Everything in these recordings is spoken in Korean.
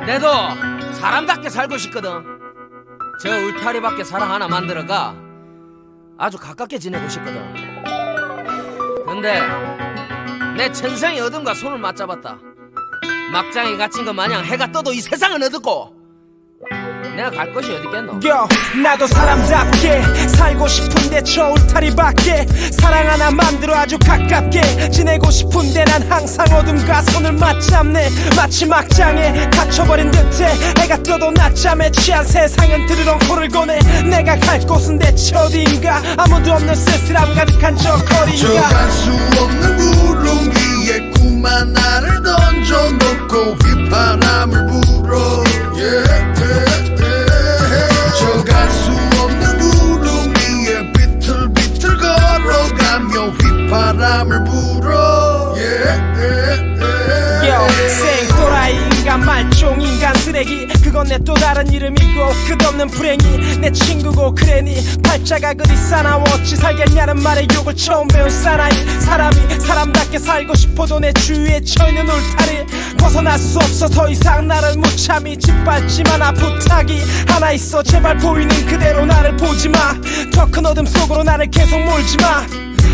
내도 사람답게 살고 싶거든. 저 울타리밖에 사랑 하나 만들어가 아주 가깝게 지내고 싶거든. 근데 내 천생이 어둠과 손을 맞잡았다. 막장에 갇힌 것 마냥 해가 떠도 이 세상은 어둡고 내가 갈 곳이 어딨겠노? 나도 사람답게 살고 싶은데 저 울타리 밖에 사랑 하나 만들어 아주 가깝게 지내고 싶은데 난 항상 어둠과 손을 맞잡네. 마치 막장에 갇혀버린 듯해. 해가 떠도 낮잠에 취한 세상은 드르렁 코를 고네. 내가 갈 곳은 대체 어디인가. 아무도 없는 쓸쓸함 가득한 저 거리인가. 저 갈 수 없는 구름 위에 꿈만 나를 던져놓고 휘파람을 불어 저 갈 수 없는 구름 위에 비틀비틀 걸어가며 휘파람을 불어 생또라이 인간 말종 인간 쓰레기 그건 내 또 다른 이름이고 끝없는 불행이 내 친구고 그래니 팔자가 그리 싸나워 어찌 살겠냐는 말에 욕을 처음 배운 사나이. 사람이 사람답게 살고 싶어도 내 주위에 처있는 울타리 벗어날 수 없어 더 이상 나를 못 참이. 짓밟지마 나 부탁이 하나 있어 제발 보이는 그대로 나를 보지마. 더 큰 어둠 속으로 나를 계속 몰지마.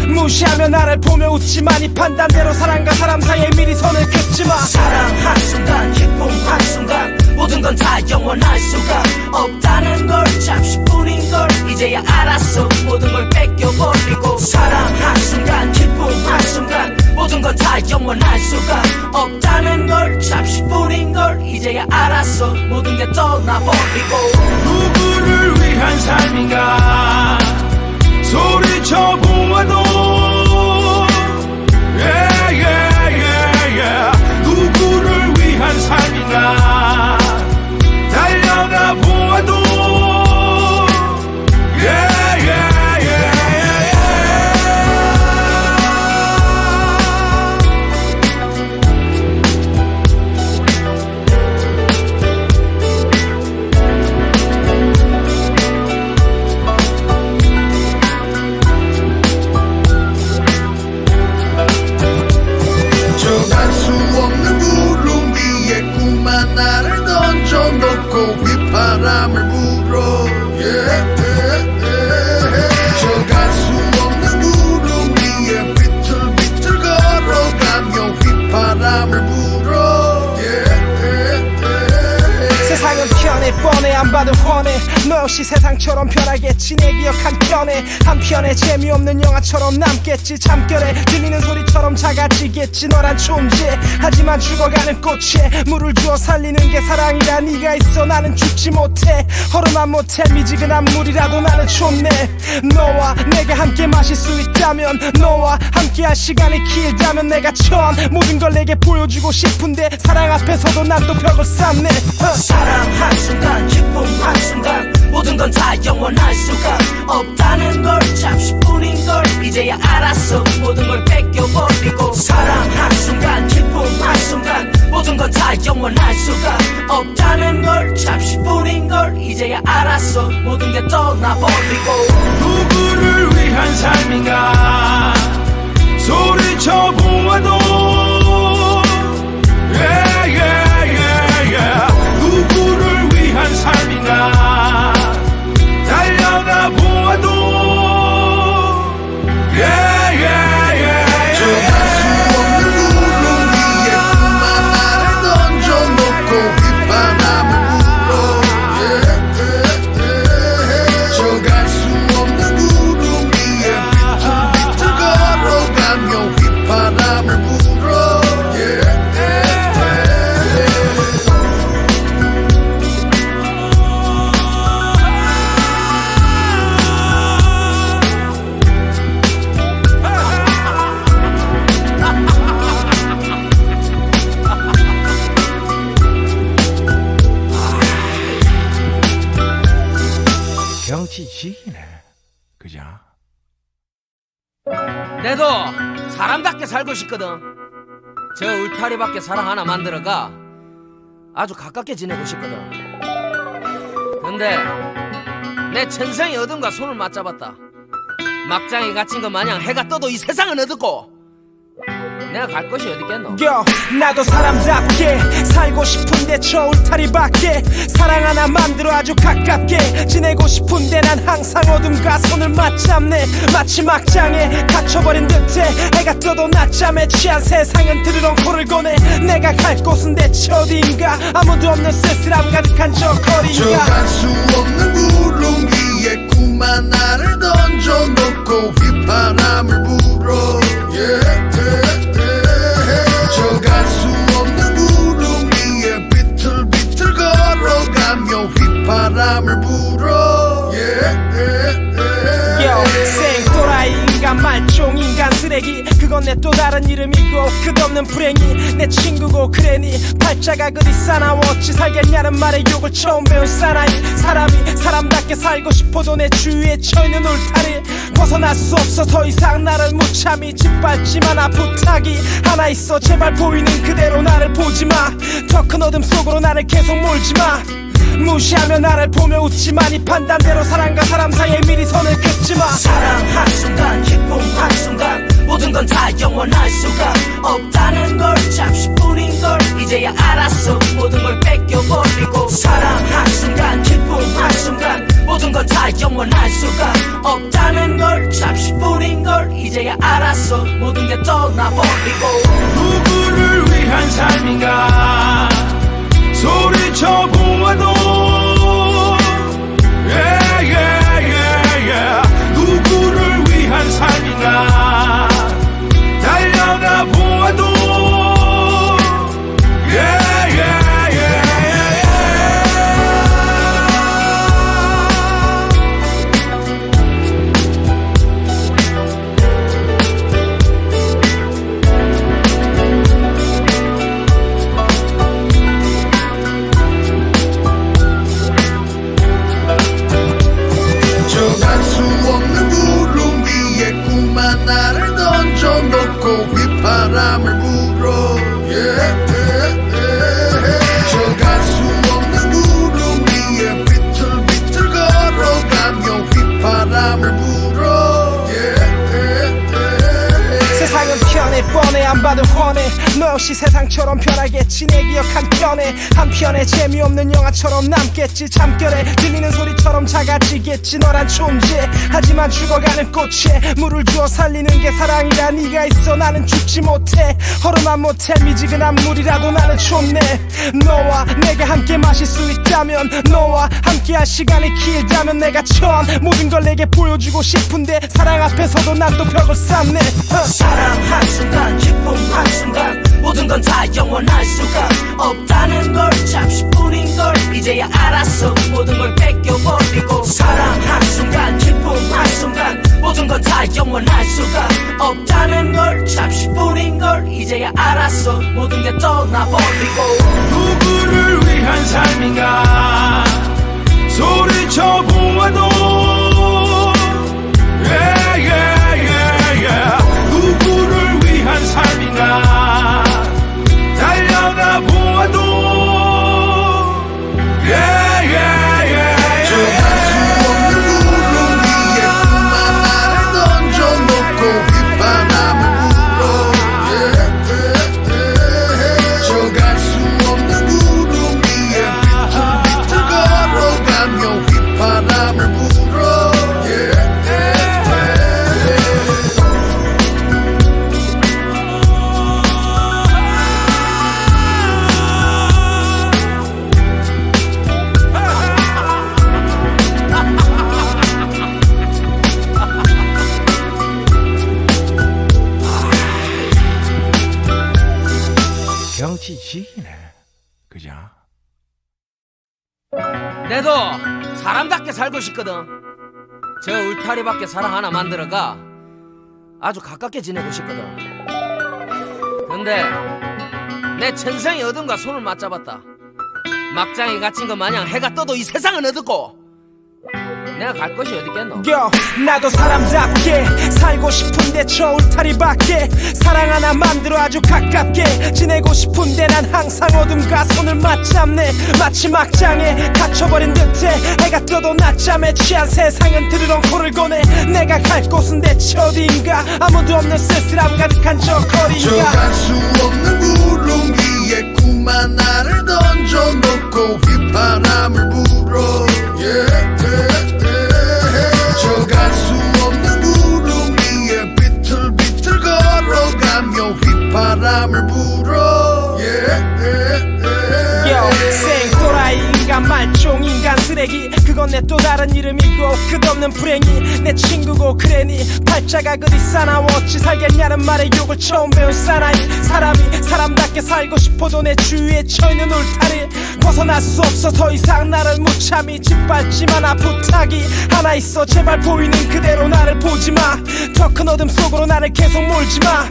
무시하며 나를 보며 웃지만 이 판단대로 사람과 사람 사이에 미리 선을 긋지마. 사랑 한순간 기쁨 한순간 모든 건 다 영원할 수가 없다는 걸 잠시뿐인 걸 이제야 알았어. 모든 걸 뺏겨버리고 사랑 한순간 기쁨 한순간 모든 건 다 영원할 수가 없다는 걸 잠시뿐인 걸 이제야 알았어. 모든 게 떠나버리고 누구를 위한 삶인가 소리쳐 보아도 누구를 위한 삶인가 달려가 보아도 나를 던져놓고 휘파람을 불어 저 갈 수 없는 구름 위에 비틀비틀 걸어가며 휘파람을 불어 세상은 편해 뻔해 안 봐도 훤해. 너 역시 세상처럼 변하겠지. 내 기억 한편에 한편에 재미없는 영화처럼 남겠지. 잠결에 들리는 소리처럼 작아지겠지 너란 존재. 하지만 죽어가는 꽃에 물을 주어 살리는 게 사랑이라. 네가 있어 나는 죽지 못해. 허름한 못해 미지근한 물이라도 나는 좋네. 너와 내가 함께 마실 수 있다면 너와 함께할 시간이 길다면 내가 처한 모든 걸 내게 보여주고 싶은데 사랑 앞에서도 난 또 벽을 쌓네. 사랑 한순간 기쁨 한순간 모든 건 다 영원할 수가 없다는 걸 잠시뿐인 걸 이제야 알았어. 모든 걸 뺏겨버리고 사랑 한순간 기쁨 한순간 모든 건 다 영원할 수가 없다는 걸 잠시뿐인 걸 이제야 알았어. 모든 게 떠나버리고 누구를 위한 삶인가 소리쳐 보아도 누구를 위한 삶인가 달려가 보아도 저 갈 수 없는 구름 위에 꿈만 나를 던져놓고 휘파람을 불어 저 갈 수 없는 구름 위에 비틀비틀 걸어가며 휘파람을 불어 경치지기네 그죠? 내도 사람답게 살고 싶거든. 저 울타리밖에 사랑 하나 만들어가 아주 가깝게 지내고 싶거든. 근데 내 천생이 어둠과 손을 맞잡았다. 막장에 갇힌 것 마냥 해가 떠도 이 세상은 어둡고 내가 갈 곳이 어딨겠노? 나도 사람답게 살고 싶은데 싶은데 저 울타리 밖에 사랑 하나 만들어 아주 가깝게 지내고 싶은데 난 항상 어둠과 손을 맞잡네. 마치 막장에 갇혀버린 듯해. 해가 떠도 낮잠에 취한 세상은 드르렁 코를 꺼내. 내가 갈 곳은 대체 어디인가. 아무도 없는 쓸쓸함 가득한 저 거리인가. 저 갈 수 없는 구름 위에 꿈 하나를 던져놓고 휘파람을 불어 저 갈 수 없는 구름 위에 비틀비틀 걸어가며 휘파람을 불어 생또라이 인간 말종 인간 쓰레기 그건 내 또 다른 이름이고 끝없는 불행이 내 친구고 그래니 팔자가 그리 싸나워 어찌 살겠냐는 말에 욕을 처음 배운 사나이. 사람이 사람답게 살고 싶어도 내 주위에 처있는 울타리 벗어날 수 없어 더 이상 나를 무참히 짓밟지마. 나 부탁이 하나 있어 제발 보이는 그대로 나를 보지마. 더 큰 어둠 속으로 나를 계속 몰지마. 무시하며 나를 보며 웃지만 이 판단대로 사람과 사람 사이에 미리 선을 긋지마. 사랑 한순간 기쁨 한순간 모든 건 다 영원할 수가 없다는 걸 잠시뿐인 걸 이제야 알았어. 모든 걸 뺏겨버리고 사랑 한순간 기쁨 한순간 모든 건 다 영원할 수가 없다는 걸 잠시뿐인 걸 이제야 알았어. 모든 게 떠나버리고 누구를 위한 삶인가 소리쳐 보아도 누구를 위한 삶인가 달려가 보아도 나를 던져놓고 휘파람을 불어 저 갈 수 없는 구름 위에 비틀비틀 걸어가며 휘파람을 불어 세상은 편해 뻔해 안 봐도 훤해. 너 역시 세상처럼 변하겠지. 내 기억 한편에 한편에 재미없는 영화처럼 남겠지. 잠결에 들리는 소리처럼 작아지겠지 너란 존재. 하지만 죽어가는 꽃에 물을 주어 살리는 게 사랑이라. 네가 있어 나는 죽지 못해. 허름한 모텔 미지근한 물이라도 나는 좋네. 너와 내가 함께 마실 수 있다면 너와 함께할 시간이 길다면 내가 전 모든 걸 내게 보여주고 싶은데 사랑 앞에서도 난 또 벽을 쌓네. 사랑 한순간 기쁨 한순간 모든 건 다 영원할 수가 없다는 걸 잠시뿐인 걸 이제야 알았어. 모든 걸 뺏겨버리고 사랑 한순간 기쁨 한순간 모든 건 다 영원할 수가 없다는 걸 잠시뿐인 걸 이제야 알았어. 모든 게 떠나버리고 누구를 위한 삶인가 소리쳐 보아도 누구를 위한 삶인가 달려가 보아도 저 갈 수 없는 구름 위에 꿈 하나를 던져놓고 휘파람을 불어 저 갈 수 없는 구름 위에 비틀비틀 걸어가며 휘파람을 불어 경치지기네 그죠? 내도 사람답게 살고 싶거든. 저 울타리 밖에 사랑 하나 만들어가 아주 가깝게 지내고 싶거든. 근데 내 천생의 어둠과 손을 맞잡았다. 막장에 갇힌 것 마냥 해가 떠도 이 세상은 어둡고 내가 갈 곳이 어딨겠노? 나도 사람답게 살고 싶은데 저 울타리 밖에 사랑 하나 만들어 아주 가깝게 지내고 싶은데 난 항상 어둠과 손을 맞잡네. 마치 막장에 갇혀버린 듯해. 해가 떠도 낮잠에 취한 세상은 드르렁 코를 꺼내. 내가 갈 곳은 대체 어디인가. 아무도 없는 쓸쓸함 가득한 저 저 거리인가. 갈 수 없는 구름 위에 꿈 하나를 던져 쓰레기 그건 내 또 다른 이름이고 끝없는 불행이 내 친구고 그래니 팔자가 그리 싸나워 어찌 살겠냐는 말에 욕을 처음 배운 사나이 사람이 사람답게 살고 싶어도 내 주위에 처있는 울타리 벗어날 수 없어 더 이상 나를 못 참이 짓밟지마 나 부탁이 하나 있어 제발 보이는 그대로 나를 보지마 더 큰 어둠 속으로 나를 계속 몰지마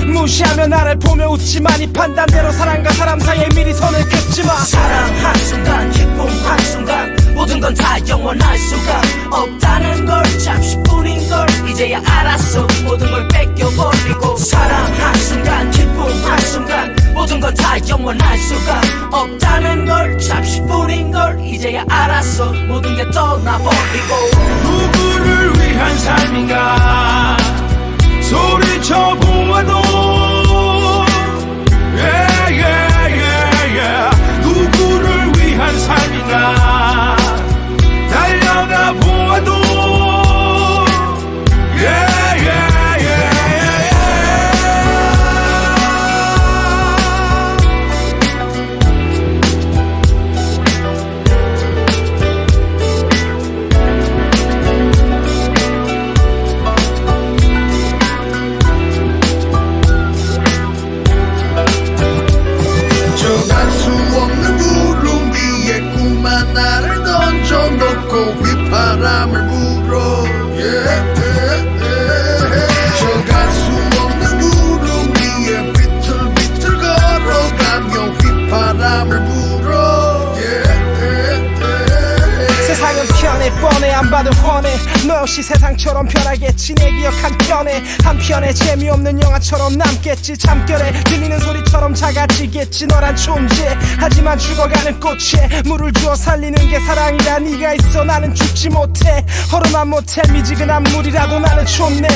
무시하며 나를 보며 웃지만 이 판단대로 사람과 사람 사이에 미리 선을 긋지마 사랑 한순간 기쁨 한순간 모든 건 다 영원할 수가 없다는 걸 잠시뿐인 걸 이제야 알았어 모든 걸 뺏겨버리고 사랑 한순간 기쁨 한순간 모든 건 다 영원할 수가 없다는 걸 잠시뿐인 걸 이제야 알았어 모든 게 떠나버리고 누구를 위한 삶인가 소리쳐 보아도 누구를 위한 삶인가 달려가 보아도 정할 수 없는 구름 위에 꿈만 나를 던져놓고 휘바람을 불어 정할 수 없는 구름 위에 비틀비틀 걸어가며 휘바람을 불어 세상은 편해 뻔해 안 봐도 훤해 너 역시 세상처럼 변하겠지 내 기억 한편에 한편에 재미없는 영화처럼 남겠지 잠결에 들리는 소리처럼 작아지겠지 너란 존재 하지만 죽어가는 꽃에 물을 주어 살리는 게 사랑이라 네가 있어 나는 죽지 못해 허름한 모텔 미지근한 물이라도 나는 좋네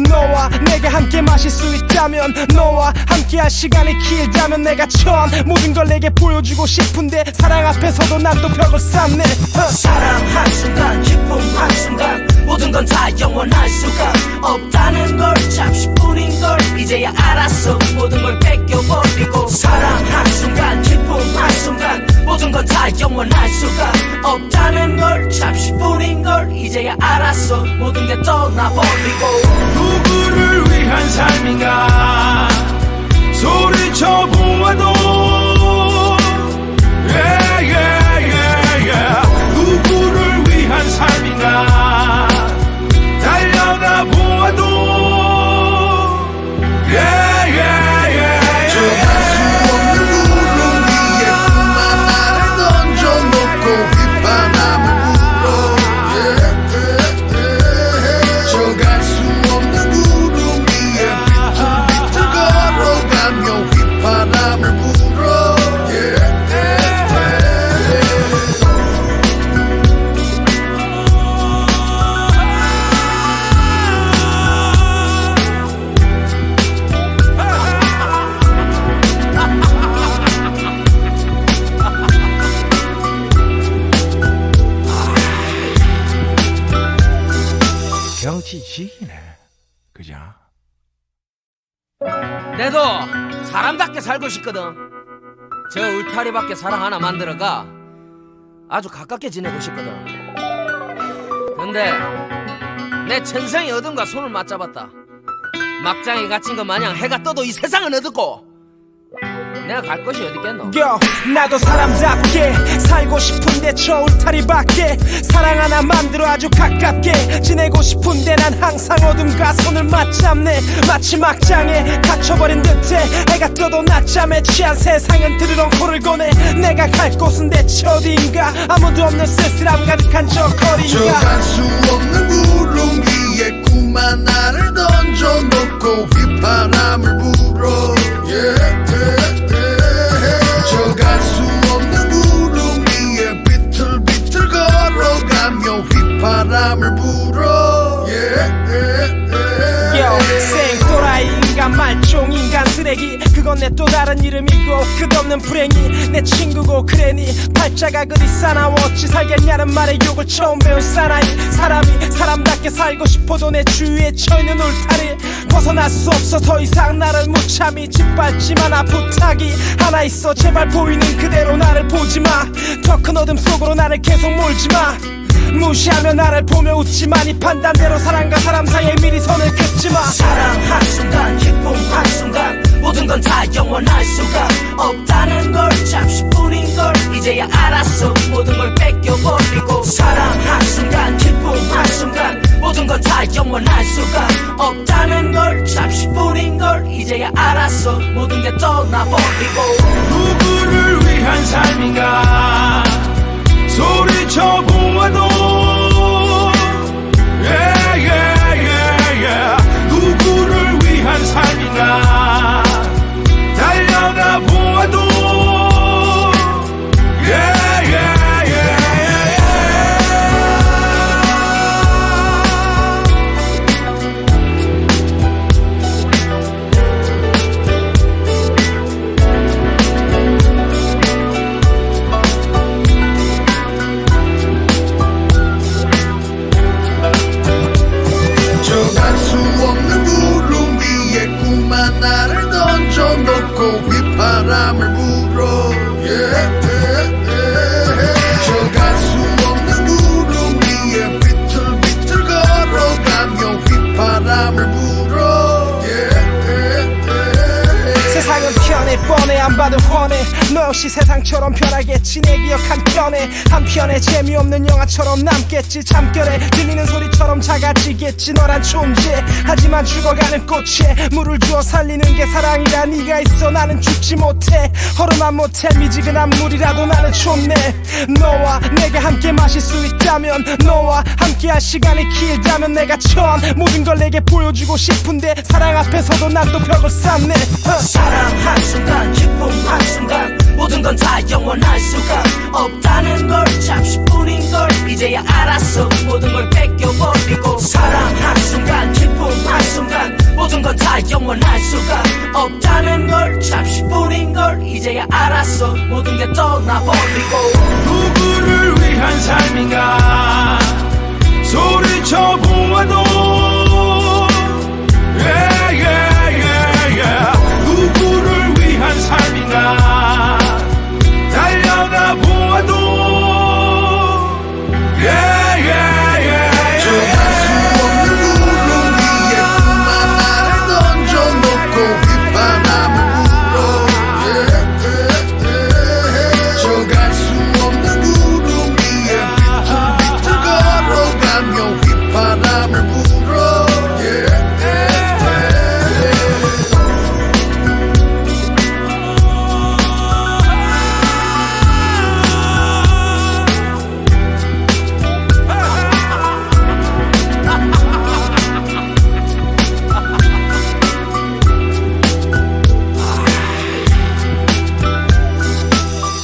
너와 내가 함께 마실 수 있다면 너와 함께 할 시간이 길다면 내가 처한 모든 걸 내게 보여주고 싶은데 사랑 앞에서도 난 또 벽을 쌓네 사랑 한순간 기쁨 한순간 모든 건 다 영원할 수가 없다는 걸 잠시뿐인 걸 이제야 알았어 모든 걸 뺏겨버리고 사랑 한순간 기쁨 한순간 모든 건 다 영원할 수가 없다는 걸 잠시뿐인 걸 이제야 알았어 모든 게 떠나버리고 누구를 위한 삶인가 소리쳐 보아도 누구를 위한 삶인가 달려가 보아도 정할 수 없는 구름 위에 꿈만 나를 던져놓고 휘바람을 불어 정할 수 없는 구름 위에 비틀비틀 걸어가며 휘바람을 불어 경치지기네 그죠? 내도 사람답게 살고 싶거든. 저 울타리밖에 사랑 하나 만들어가 아주 가깝게 지내고 싶거든. 근데 내 천생의 어둠과 손을 맞잡았다. 막장에 갇힌 것 마냥 해가 떠도 이 세상은 어둡고 내가 갈 곳이 어딨겠노? 나도 사람답게 살고 싶은데 저 울타리 밖에 사랑 하나 만들어 아주 가깝게 지내고 싶은데 난 항상 어둠과 손을 맞잡네 마치 막장에 갇혀버린 듯해 해가 떠도 낮잠에 취한 세상은 드르렁 코를 고네 내가 갈 곳은 대체 어디인가 아무도 없는 쓸쓸함 가득한 저 거리인가 정할 수 없는 구름 위에 꿈만 나를 던져놓고 휘바람을 불어 정할 수 없는 구름 위에 비틀비틀 걸어가며 휘바람을 불어 생또라이 인간 말종 인간 쓰레기 그건 그건 내 또 다른 이름이고 끝없는 불행이 내 친구고 그래니 팔자가 그리 싸나워 어찌 살겠냐는 말에 욕을 처음 배운 사나이 사람이 사람답게 살고 싶어도 내 주위에 처있는 울타리 벗어날 수 없어 더 이상 나를 못 참이 짓밟지만 부탁이 하나 있어 제발 보이는 그대로 나를 보지마 더 큰 어둠 속으로 나를 계속 몰지마 무시하며 나를 보며 웃지만 이 판단대로 사람과 사람 사이에 미리 선을 긋지마 사랑 한순간 기쁨 한순간 모든 건 다 영원할 수가 없다는 걸 잠시뿐인 걸 이제야 알았어 모든 걸 뺏겨버리고 사랑 한순간 기쁨 한순간 모든 건 다 영원할 수가 없다는 걸 잠시뿐인 걸 이제야 알았어 모든 게 떠나버리고 누구를 위한 삶인가 소리쳐 보아도 누구를 위한 삶인가 달려가 보아도 정할 수 없는 구름 위에 꿈만 나를 던져놓고 휘바람을 불어 정할 수 없는 구름 위에 비틀비틀 걸어가며 휘바람을 불어 세상은 편해 뻔해 안 봐도 훤해 너 역시 세상처럼 변하겠지 내 기억 한편에 재미없는 영화처럼 남겠지 잠결에 들리는 소리처럼 작아지겠지 너란 존재 하지만 죽어가는 꽃에 물을 주어 살리는 게 사랑이라 네가 있어 나는 죽지 못해 허름한 못해 미지근한 물이라도 나는 좋네 너와 내가 함께 마실 수 있다면 너와 함께 할 시간이 길다면 내가 처한 모든 걸 내게 보여주고 싶은데 사랑 앞에서도 난 또 벽을 쌓네 사랑 한순간 기쁨 한순간 모든 건 다 영원할 수가 없다는 걸 잠시뿐인 걸 이제야 알았어 모든 걸 뺏겨버리고 사랑 한순간 기쁨 한순간 모든 건 다 영원할 수가 없다는 걸 잠시뿐인 걸 이제야 알았어 모든 게 떠나버리고 누구를 위한 삶인가 소리쳐 보아도 누구를 위한 삶인가 달려가 보아도 정할 수 없는 구름 위에 꿈만 나를 던져놓고 휘바람을 불어 정할 수 없는 구름 위에 비틀비틀 걸어가며 휘바람을 불어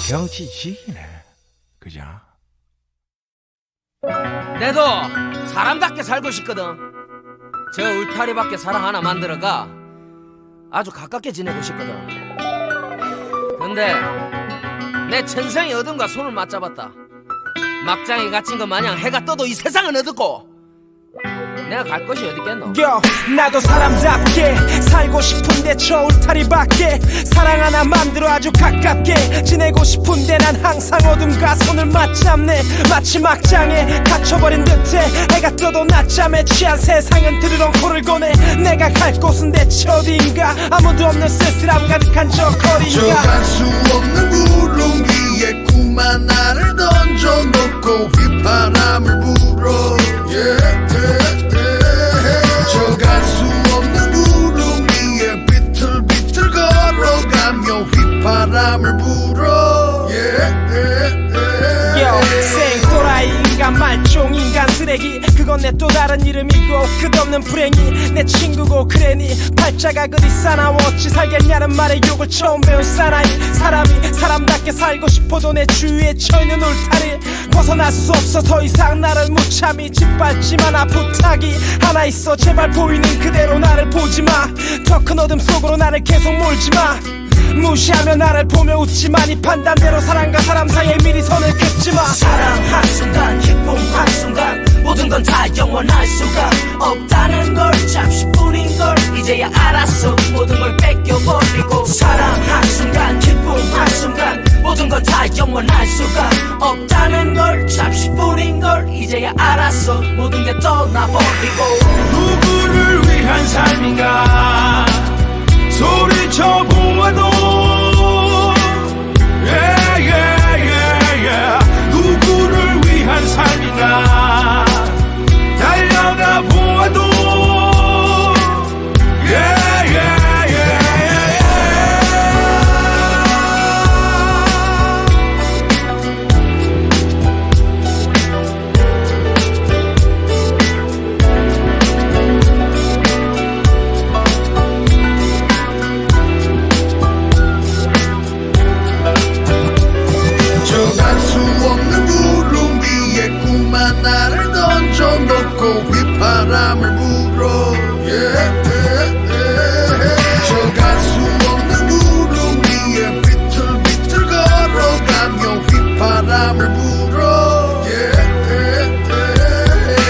경치지기네 그죠? 내도 사람답게 살고 싶거든. 저 울타리밖에 사랑 하나 만들어가 아주 가깝게 지내고 싶거든. 근데 내 천생의 어둠과 손을 맞잡았다. 막장에 갇힌 것 마냥 해가 떠도 이 세상은 어둡고 내가 갈 곳이 어딨겠노? 나도 사람답게 살고 싶은데 저 울타리 밖에 사랑 하나 만들어 아주 가깝게 지내고 싶은데 난 항상 어둠과 손을 맞잡네 마치 막장에 갇혀버린 듯해 해가 떠도 낮잠에 취한 세상은 드르렁 코를 고네 내가 갈 곳은 대체 어디인가 아무도 없는 쓸쓸함 가득한 저 거리인가 정할 수 없는 구름 위에 꿈만 나를 던져놓고 휘바람을 불어 정할 수 없는 구름 위에 비틀비틀 걸어가며 휘바람을 불어 생또라이 인간 말종 인간 쓰레기 그건 그건 내 또 다른 이름이고 끝없는 불행이 내 친구고 그래니 팔자가 그리 싸나웠지 살겠냐는 말에 욕을 처음 배운 사나이 사람이 사람답게 살고 싶어도 내 주위에 처있는 울타리 벗어날 수 없어 더 이상 나를 무참히 짓밟지만 부탁이 하나 있어 제발 보이는 그대로 나를 보지마 더 큰 어둠 속으로 나를 계속 몰지마 무시하며 나를 보며 웃지만 이 판단대로 사람과 사람 사이에 미리 선을 긋지마 사랑 한순간 기쁨 한순간 모든 건 다 영원할 수가 없다는 걸 잠시뿐인 걸 이제야 알았어 모든 걸 뺏겨버리고 사랑 한순간 기쁨 한순간 모든 건 다 영원할 수가 없다는 걸 잠시뿐인 걸 이제야 알았어 모든 게 떠나버리고 누구를 위한 삶인가 소리쳐 보아도 누구를 위한 삶인가 달려가 보아도 정할 수 없는 구름 위에 꿈만 나를 던져놓고 휘바람을 불어 정할 수 없는 구름 위에 비틀비틀 걸어가며 휘바람을 불어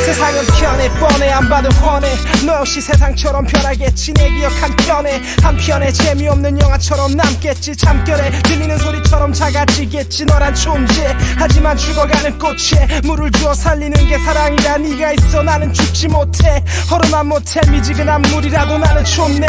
세상은 편해 뻔해 안 봐도 훤해 너 역시 세상처럼 변하겠지 내 기억 한편에 한편에 재미없는 영화처럼 남겠지 잠결에 들리는 소리처럼 작아지겠지 너란 존재 하지만 죽어가는 꽃에 물을 주어 살리는 게 사랑이라 네가 있어 나는 죽지 못해 허름한 모텔 미지근한 물이라도 나는 좋네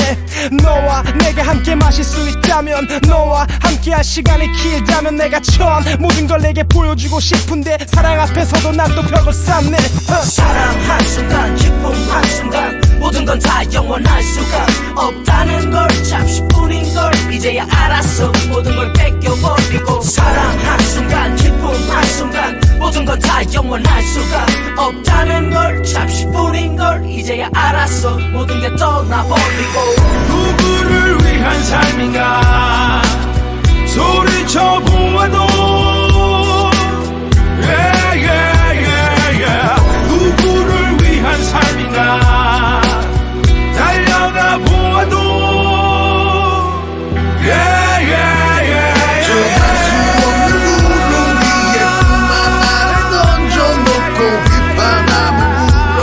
너와 내가 함께 마실 수 있다면 너와 함께 할 시간이 길다면 내가 처음 모든 걸 내게 보여주고 싶은데 사랑 앞에서도 난 또 벽을 쌓네 사랑 한순간 기쁨 한순간 모든 건 다 영원할 수가 없다는 걸 잠시뿐인 걸 이제야 알았어 모든 걸 뺏겨버리고 사랑 한순간 기쁨 한순간 모든 건 다 영원할 수가 없다는 걸 잠시뿐인 걸 이제야 알았어 모든 게 떠나버리고 누구를 위한 삶인가 소리쳐 보아도 누구를 위한 삶인가 달려가 보아도 정할 수 없는 구름 위에 꿈만 나를 던져놓고 휘바람을 불어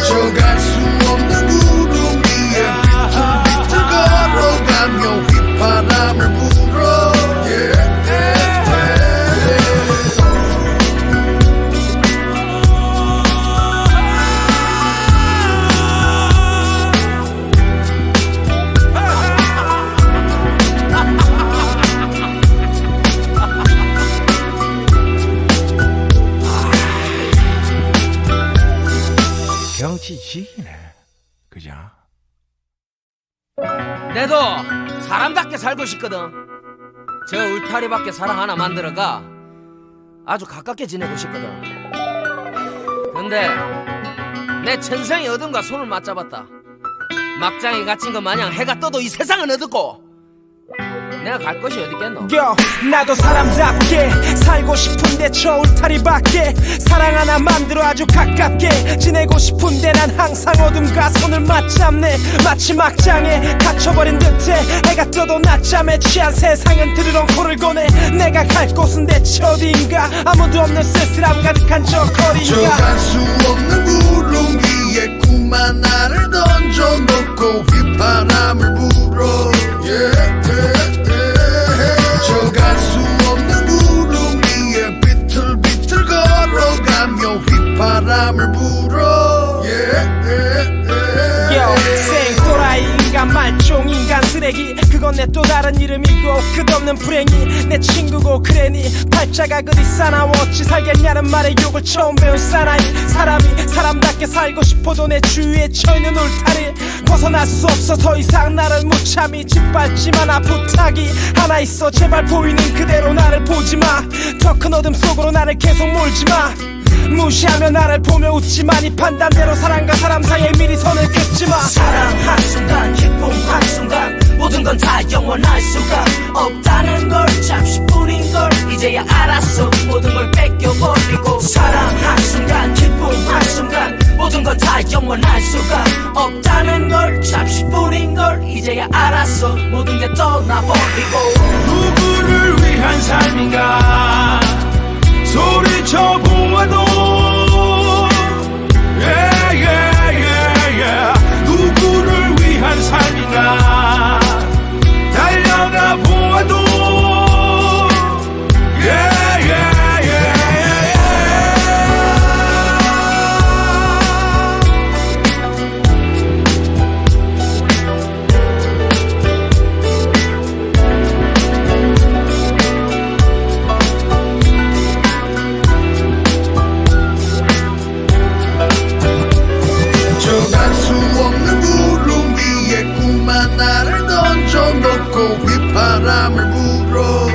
정할 수 없는 구름 위에 비틀비틀 걸어가며 휘바람을 불어 경치지기네 그죠? 내도 사람답게 살고 싶거든. 저 울타리밖에 사랑 하나 만들어가 아주 가깝게 지내고 싶거든. 근데 내 천생의 어둠과 손을 맞잡았다. 막장에 갇힌 것 마냥 해가 떠도 이 세상은 어둡고 내가 갈 곳이 어딨겠노? 나도 사람답게 살고 싶은데 저 울타리 밖에 사랑 하나 만들어 아주 가깝게 지내고 싶은데 난 항상 어둠과 손을 맞잡네 마치 막장에 갇혀버린 듯해 해가 떠도 낮잠에 취한 세상은 드르렁 코를 고네 내가 갈 곳은 대체 어디인가 아무도 없는 쓸쓸함 가득한 저 거리인가 정할 수 없는 구름 위에 꿈만 나를 던져놓고 휘바람을 불어 정할 수 없는 구름 위에 비틀비틀 걸어가며 휘바람을 불어 생또라이 인간 말종 인간 쓰레기 그건 내 또 다른 이름이고 끝없는 불행이 내 친구고 그래니 팔자가 그리 싸나웠지 살겠냐는 말에 욕을 처음 배운 사나이 사람이 사람답게 살고 싶어도 내 주위에 처있는 울타리 벗어날 수 없어 더 이상 나를 무참히 짓밟지만 부탁이 하나 있어 제발 보이는 그대로 나를 보지마 더 큰 어둠 속으로 나를 계속 몰지마 무시하며 나를 보며 웃지만 이 판단대로 사람과 사람 사이에 미리 선을 긋지마. 사랑 한순간 기쁨 한순간 모든 건 다 영원할 수가 없다는 걸 잠시뿐인 걸 이제야 알았어. 모든 걸 뺏겨버리고 사랑 한순간 기쁨 한순간 모든 건 다 영원할 수가 없다는 걸 잠시뿐인 걸 이제야 알았어. 모든 게 떠나버리고 누구를 위한 삶인가 소리쳐 보아도 누구를 위한 삶인가 달려가 보아도 정할 수 없는 구름 위에 꿈만 나를 던져놓고 휘바람을 불어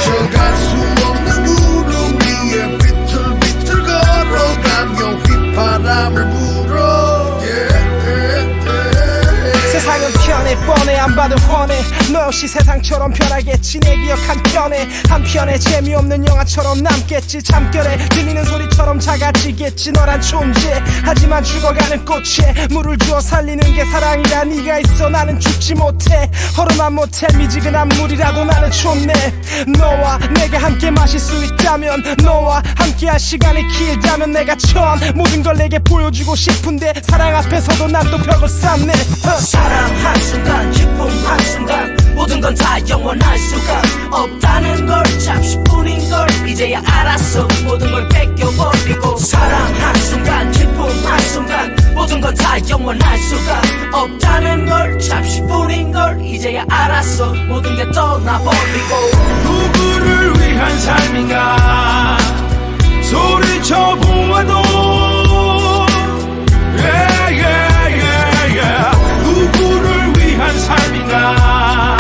정할 수 없는 구름 위에 비틀비틀 걸어가며 휘바람을 불어 세상은 편해 뻔해 안 봐도 훤해 너 역시 세상처럼 변하겠지 내 기억 한편에 한편에 재미없는 영화처럼 남겠지 잠결에 들리는 소리처럼 작아지겠지 너란 존재 하지만 죽어가는 꽃에 물을 주어 살리는 게 사랑이라 네가 있어 나는 죽지 못해 허름한 모텔 미지근한 물이라도 나는 좋네 너와 내가 함께 마실 수 있다면 너와 함께할 시간이 길다면 내가 처음 모든 걸 내게 보여주고 싶은데 사랑 앞에서도 난 또 벽을 쌓네 사랑 한순간 기쁨 한순간 모든 건 다 영원할 수가 없다는 걸 잠시뿐인 걸 이제야 알았어. 모든 걸 뺏겨버리고 사랑 한순간 기쁨 한순간 모든 건 다 영원할 수가 없다는 걸 잠시뿐인 걸 이제야 알았어. 모든 게 떠나버리고 누구를 위한 삶인가 소리쳐 보아도 누구를 위한 삶인가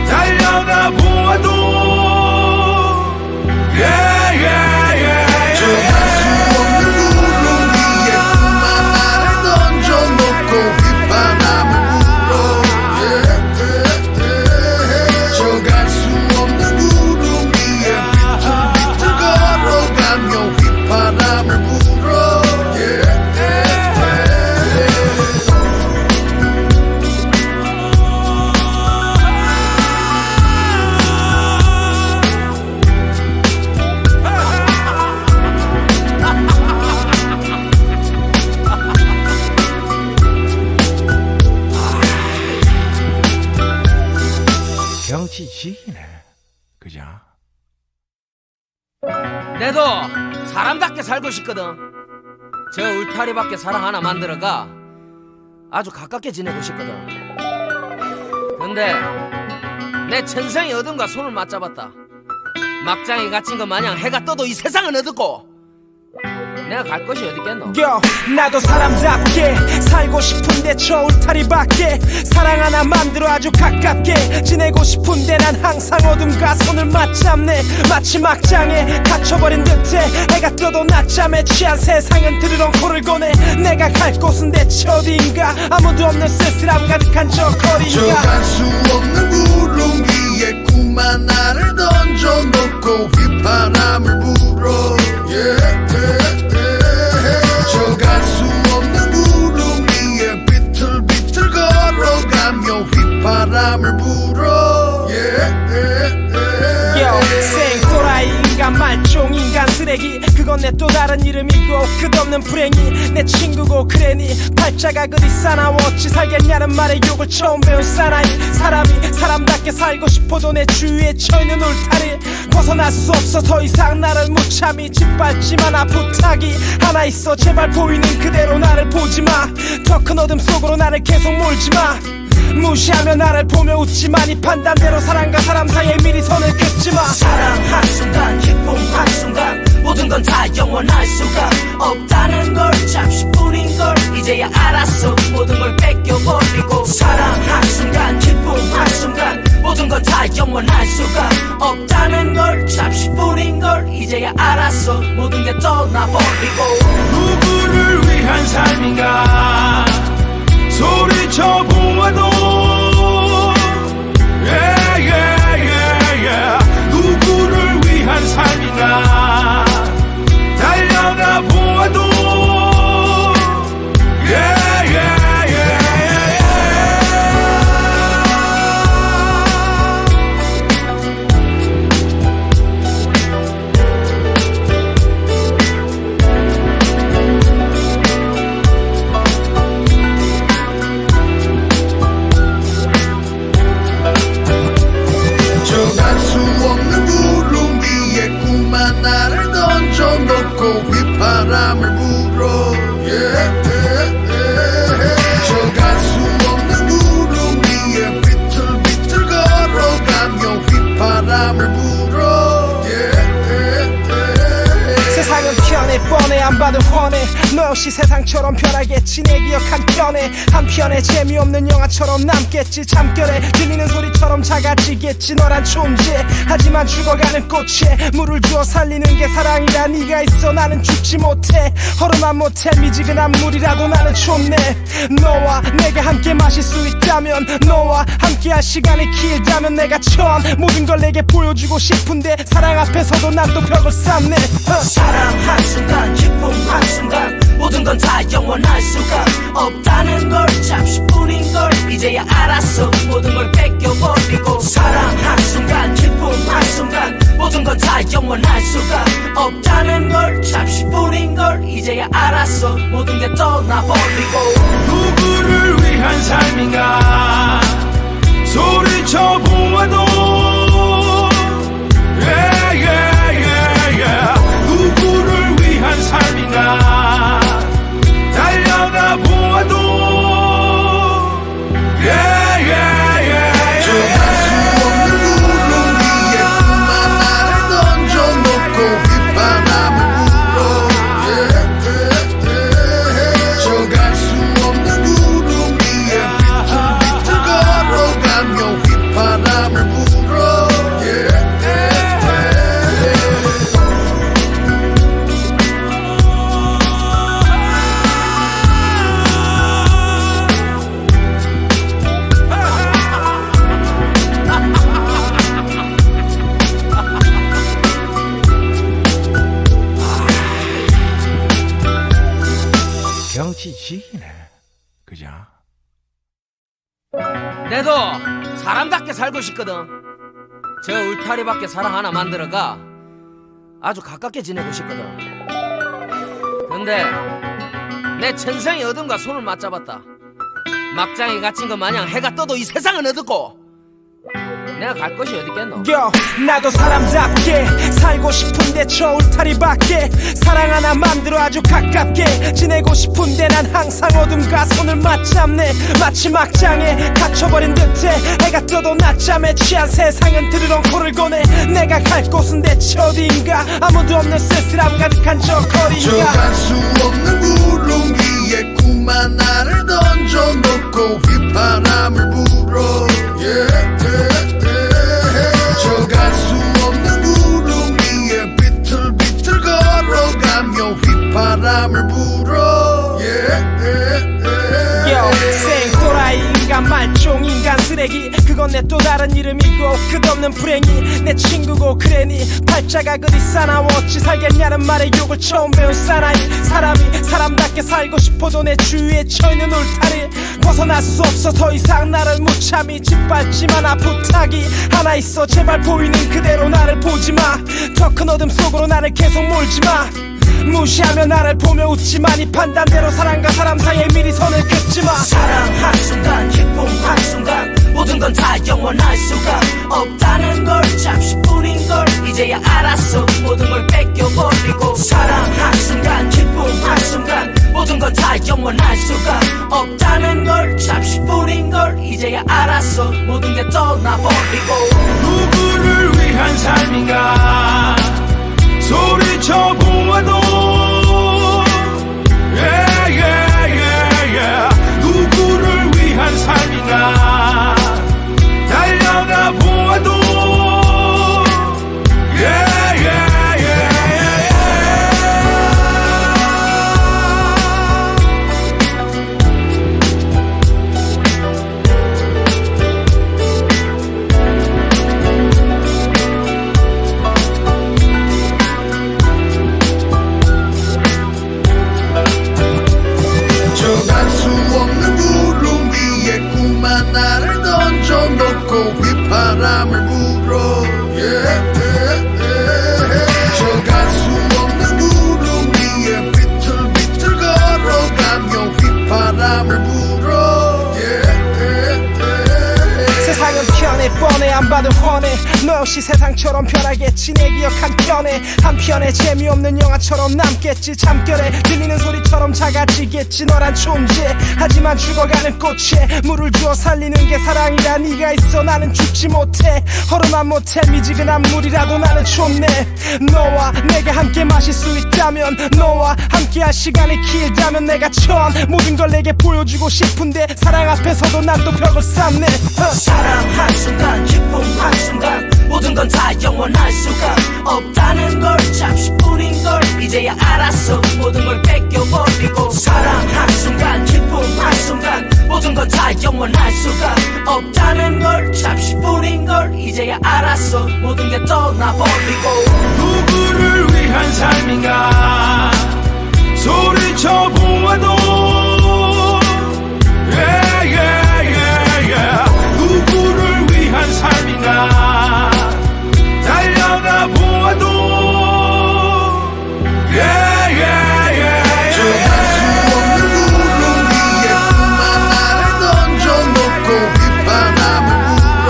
달려가 보아도 정할 수 없는 구름 위에 꿈만 나를 던져놓고 휘바람을 불어 정할 수 없는 구름 위에 비틀비틀 걸어가며 휘바람을 불어 경치지기네 그죠? 내도 사람답게 살고 싶거든. 저 울타리밖에 사랑 하나 만들어가 아주 가깝게 지내고 싶거든. 근데 내 천성이 어둠과 손을 맞잡았다. 막장에 갇힌 것 마냥 해가 떠도 이 세상은 어둡고 내가 갈 곳이 어딨겠노. 나도 사람답게 살고 싶은데 저 울타리 밖에 사랑 하나 만들어 아주 가깝게 지내고 싶은데 난 항상 어둠과 손을 맞잡네. 마치 막장에 갇혀버린 듯해 해가 떠도 낮잠에 취한 세상은 드르렁 코를 고네. 내가 갈 곳은 대체 어디인가 아무도 없는 쓸쓸함 가득한 저 거리인가. 정할 수 없는 구름 위에 꿈만 나를 던져놓고 휘바람을 불어 정할 수 없는 구름 위에 비틀비틀 걸어가며 휘바람을 불어 생또라이 인간 말종 인간 쓰레기 그건 내 또 다른 이름이고 끝없는 불행이 내 친구고 그래니 팔자가 그리 싸나워 어찌 살겠냐는 말에 욕을 처음 배운 사나이 사람이 사람답게 살고 싶어도 내 주위에 처있는 울타리 벗어날 수 없어 더 이상 나를 못 참이 짓밟지마 나 부탁이 하나 있어 제발 보이는 그대로 나를 보지마 더 큰 어둠 속으로 나를 계속 몰지마 무시하며 나를 보며 웃지만 이 판단대로 사람과 사람 사이에 미리 선을 긋지마. 사랑 한순간 기쁨 한순간 모든 건 다 영원할 수가 없다는 걸 잠시뿐인 걸 이제야 알았어. 모든 걸 뺏겨버리고 사랑 한순간 기쁨 한순간 모든 건 다 영원할 수가 없다는 걸 잠시뿐인 걸 이제야 알았어 모든 게 떠나버리고 누구를 위한 삶인가 소리쳐 보아도 누구를 위한 삶인가 달려가 보아도 정할 수 없는 구름 위에 꿈만 나를 던져놓고 휘바람을 불어 정할 수 없는 구름 위에 비틀비틀 걸어가며 휘바람을 불어 세상은 편해 뻔해 안 봐도 훤해 너 역시 세상처럼 변하겠지 내 기억 한편에 한편에 재미없는 영화처럼 남겠지 참결에 들리는 소리처럼 작아지겠지 너란 존재 하지만 죽어가는 꽃에 물을 주어 살리는 게 사랑이라 네가 있어 나는 죽지 못해 허름한 못해 미지근한 물이라도 나는 좋네 너와 내가 함께 마실 수 있다면 너와 함께할 시간이 길다면 내가 처음 모든 걸 내게 보여주고 싶은데 사랑 앞에서도 난 또 벽을 쌓네 사랑 한순간 기쁨 한순간 모든 건 다 영원할 수가 없다는 걸 잠시뿐인 걸 이제야 알았어 모든 걸 뺏겨버리고 사랑 한순간 기쁨 한순간 모든 건 다 영원할 수가 없다는 걸 잠시뿐인 걸 이제야 알았어 모든 게 떠나버리고 누구를 위한 삶인가 소리쳐 보아도 누구를 위한 삶인가 달려가 보아도 정할 수 없는 구름 위에 꿈만 나를 던져놓고 휘바람을 불어 정할 수 없는 구름 위에 비틀비틀 걸어가며 휘바람을 불어 경치지기네 그죠? 내도 사람답게 살고 싶거든. 저 울타리밖에 사랑 하나 만들어가 아주 가깝게 지내고 싶거든. 근데 내 천생이 어둠과 손을 맞잡았다. 막장에 갇힌 것 마냥 해가 떠도 이 세상은 어둡고 내가 갈 곳이 어딨겠노? 나도 사람답게 살고 싶은데 저 울타리 밖에 사랑 하나 만들어 아주 가깝게 지내고 싶은데 난 항상 어둠과 손을 맞잡네 마치 막장에 갇혀버린 듯해 해가 떠도 낮잠에 취한 세상은 드르렁 코를 고네 내가 갈 곳은 대체 어디인가 아무도 없는 쓸쓸함 가득한 저 거리인가 정할 수 없는 구름 위에 꿈만 나를 던져놓고 휘바람을 불어 정할 수 없는 구름 위에 비틀비틀 걸어가며 휘바람을 불어 생또라이 인간 말종 인간 쓰레기 그건 내 또 다른 이름이고 끝없는 불행이 내 친구고 그래니 팔자가 그리 싸나워 어찌 살겠냐는 말에 욕을 처음 배운 사나이 사람이 사람답게 살고 싶어도 내 주위에 처있는 울타리 벗어날 수 없어 더 이상 나를 무참히 짓밟지마 나 부탁이 하나 있어 제발 보이는 그대로 나를 보지마 더 큰 어둠 속으로 나를 계속 몰지마 무시하며 나를 보며 웃지만 이 판단대로 사람과 사람 사이에 미리 선을 긋지마 사랑 한순간 기쁨 한순간 모든 건 다 영원할 수가 없다는 걸 잠시뿐인 걸 이제야 알았어 모든 걸 뺏겨버리고 사랑 한순간 기쁨 한순간 모든 건 다 영원할 수가 없다는 걸 잠시뿐인 걸 이제야 알았어 모든 게 떠나버리고 누구를 위한 삶인가 소리쳐 보아도 누구를 위한 삶인가 달려가 보아도 나는 편해 뻔해 안 봐도 훤해 너 역시 세상처럼 변하겠지 내 기억 한편에 재미없는 영화처럼 남겠지 잠결에 들리는 소리처럼 작아지겠지 너란 존재 하지만 죽어가는 꽃에 물을 주어 살리는 게 사랑이라 네가 있어 나는 죽지 못해 허름한 모텔 미지근한 물이라도 나는 좋네 너와 내가 함께 마실 수 있다면 너와 함께할 시간이 길다면 내가 전 모든 걸 내게 보여주고 싶은데 사랑 앞에서도 난 또 벽을 쌓네 사랑 한순간 기쁨 한순간 모든 건 다 영원할 수가 없다는 걸 잠시뿐인걸 이제야 알았어 모든 걸 뺏겨버리고 사랑 한순간 기쁨 한순간 모든 건 다 영원할 수가 없다는 걸 잠시뿐인걸 이제야 알았어 모든 게 떠나버리고 누구를 위한 삶인가 소리쳐 보아도 누구를 위한 삶인가 달려가 보아도 정할 수 없는 구름 위에 꿈만 나를 던져놓고 비판함을 불어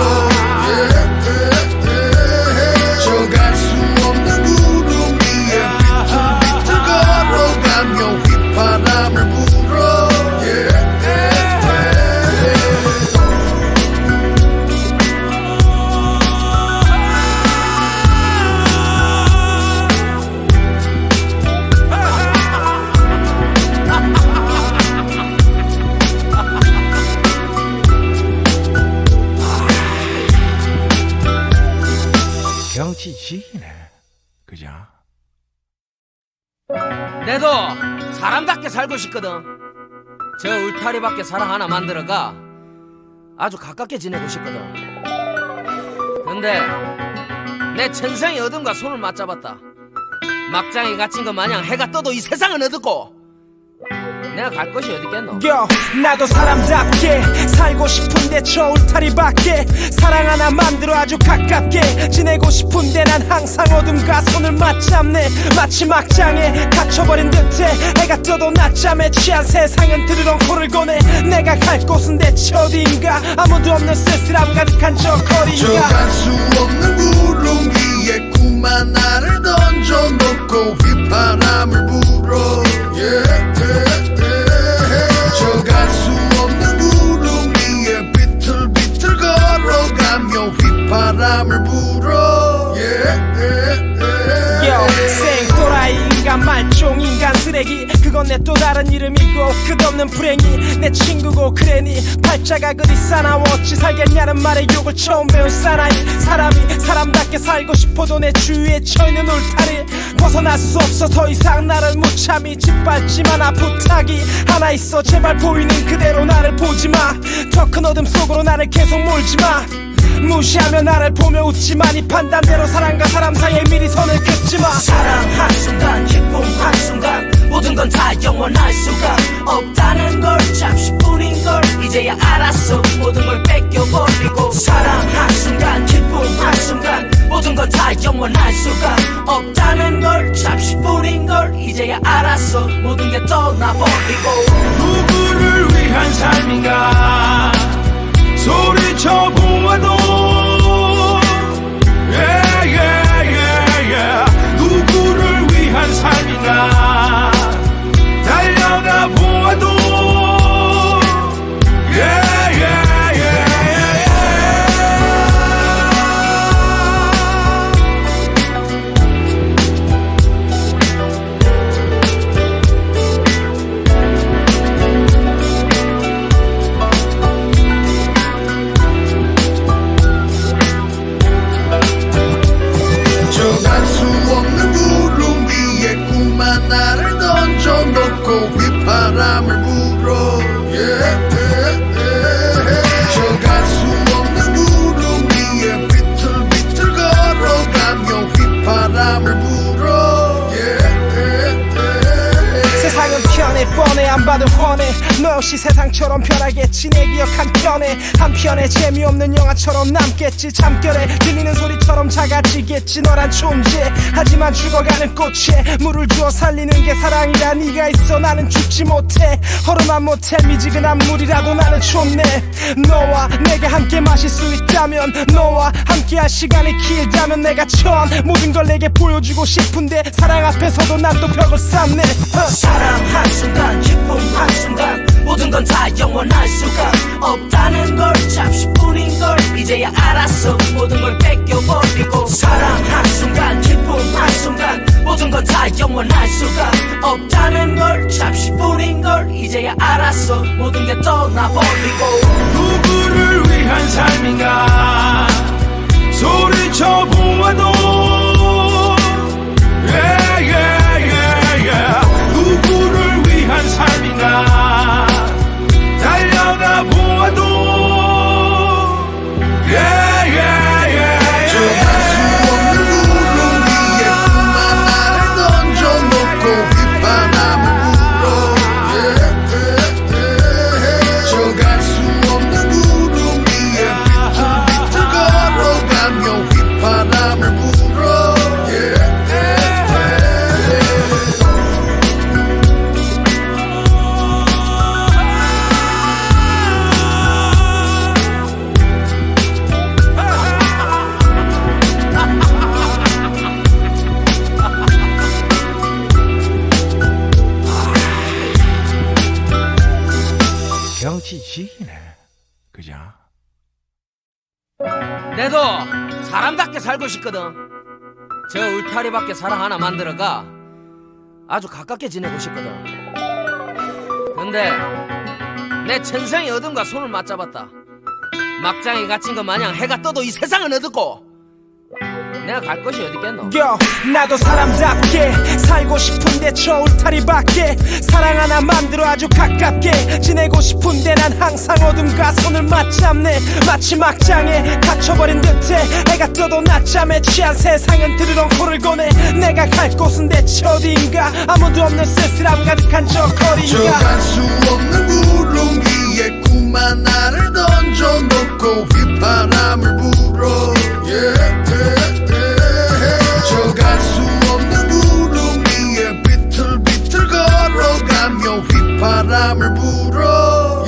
정할 수 없는 구름 위에 비틀비틀 걸어가며 휘파람을 불어 경치지기네 그죠? 내도 사람답게 살고 싶거든. 저 울타리밖에 사랑 하나 만들어가 아주 가깝게 지내고 싶거든. 근데 내 천생의 어둠과 손을 맞잡았다. 막장에 갇힌 것 마냥 해가 떠도 이 세상은 어둡고 내가 갈 곳이 어딨겠노? 나도 사람답게 살고 싶은데 저 울타리 밖에 사랑 하나 만들어 아주 가깝게 지내고 싶은데 난 항상 어둠과 손을 맞잡네 마치 막장에 갇혀버린 듯해 해가 떠도 낮잠에 취한 세상은 드르렁 코를 고네 내가 갈 곳은 대체 어디인가 아무도 없는 쓸쓸함 가득한 저 거리인가 정할 수 없는 구름 위에 꿈만 나를 던져놓고 휘파람을 불어 정할 수 없는 구름 위에 비틀비틀 걸어가며 휘파람을 불어 생또라이 인간 말종 인간 쓰레기 그건 내 또 다른 이름이고 끝없는 불행이 내 친구고 그래니 팔자가 그리 싸나워 어찌 살겠냐는 말에 욕을 처음 배운 사나이 사람이 사람답게 살고 싶어도 내 주위에 처있는 울타리 벗어날 수 없어 더 이상 나를 못 참이 짓밟지마 나 부탁이 하나 있어 제발 보이는 그대로 나를 보지마 더 큰 어둠 속으로 나를 계속 몰지마 무시하며 나를 보며 웃지만 이 판단대로 사람과 사람 사이에 미리 선을 긋지마 사랑 한순간 기쁨 한순간 모든 건 다 영원할 수가 없다는 걸 잠시뿐인걸 이제야 알았어 모든 걸 뺏겨버리고 사랑 한순간 기쁨 한순간 모든 건 다 영원할 수가 없다는 걸 잠시뿐인걸 이제야 알았어 모든 게 떠나버리고 누구를 위한 삶인가 소리쳐 보아도 누구를 위한 삶인가 달려가 보아도 안 봐도 훤해. 너 역시 세상처럼 변하겠지. 내 기억 한편에 재미없는 영화처럼 남겠지. 잠결에 들리는 소리처럼 작아지겠지. 너란 존재 하지만 죽어가는 꽃에 물을 주어 살리는 게 사랑이라. 네가 있어 나는 죽지 못해. 허름한 모텔 미지근한 물이라도 나는 좋네. 너와 내가 함께 마실 수 있다면, 너와 함께 할 시간이 길다면, 내가 처한 모든 걸 내게 보여주고 싶은데 사랑 앞에서도 난 또 벽을 쌓네. 사랑 한순간 기쁨 한순간 모든 건 다 영원할 수가 없다는 걸 잠시뿐인 걸 이제야 알았어. 모든 걸 뺏겨버리고 사랑 한순간 기쁨 한순간 모든 건 다 영원할 수가 없다는 걸 잠시뿐인 걸 이제야 알았어. 모든 게 떠나버리고 누구를 위한 삶인가 소리쳐 보아도 누구를 위한 삶인가 달려가 보아도 정할 수 없는 구름 위에 꿈만 나를 던져놓고 비판함을 불어. 정할 수 없는 구름 위에 비틀비틀 걸어가며 비판함을 불어. 경치지기네 그죠? 내도 사람답게 살고 싶거든. 저 울타리밖에 사랑 하나 만들어가 아주 가깝게 지내고 싶거든. 근데 내 천생의 어둠과 손을 맞잡았다. 막장에 갇힌 것 마냥 해가 떠도 이 세상은 어둡고 내가 갈 곳이 어딨겠노. 나도 사람답게 살고 싶은데 저 울타리 밖에 사랑 하나 만들어 아주 가깝게 지내고 싶은데 난 항상 어둠과 손을 맞잡네. 마치 막장에 갇혀버린 듯해. 해가 떠도 낮잠에 취한 세상은 드르렁 코를 고네. 내가 갈 곳은 대체 어디인가. 아무도 없는 쓸쓸함 가득한 저 거리인가. 정할 수 없는 구름 위에 꿈만 나를 던져놓고 휘파람을 불어. 정할 수 없는 구름 위에 비틀비틀 걸어가며 휘파람을 불어.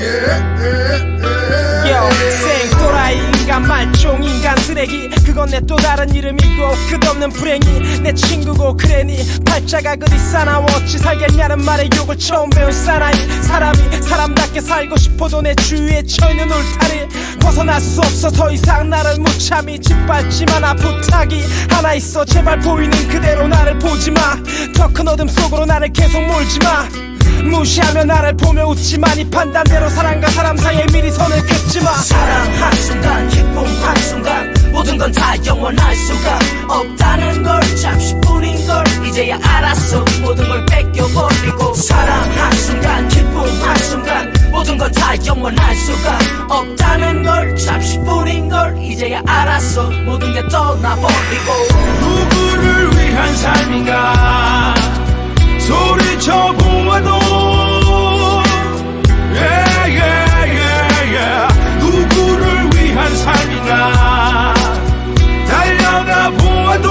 생또라이 인간 말종 인간 쓰레기 그건 내 또 다른 이름이고 끝없는 불행이 내 친구고 그래니 팔자가 그리 싸나워 어찌 살겠냐는 말에 욕을 처음 배운 사나이. 사람이 사람답게 살고 싶어도 내 주위에 처있는 울타리 벗어날 수 없어 더 이상 나를 무참히 짓밟지마. 나 부탁이 하나 있어 제발 보이는 그대로 나를 보지마. 더 큰 어둠 속으로 나를 계속 몰지마. 무시하며 나를 보며 웃지만 이 판단대로 사람과 사람 사이에 미리 선을 긋지마. 사랑 한순간 기쁨 한순간 모든 건 다 영원할 수가 없다는 걸 잠시뿐인 걸 이제야 알았어. 모든 걸 뺏겨버리고 사랑 한순간 기쁨 한순간 모든 건 다 영원할 수가 없다는 걸 잠시뿐인 걸 이제야 알았어. 모든 게 떠나버리고 누구를 위한 삶인가 소리쳐 보아도 누구를 위한 삶인가 달려가 보아도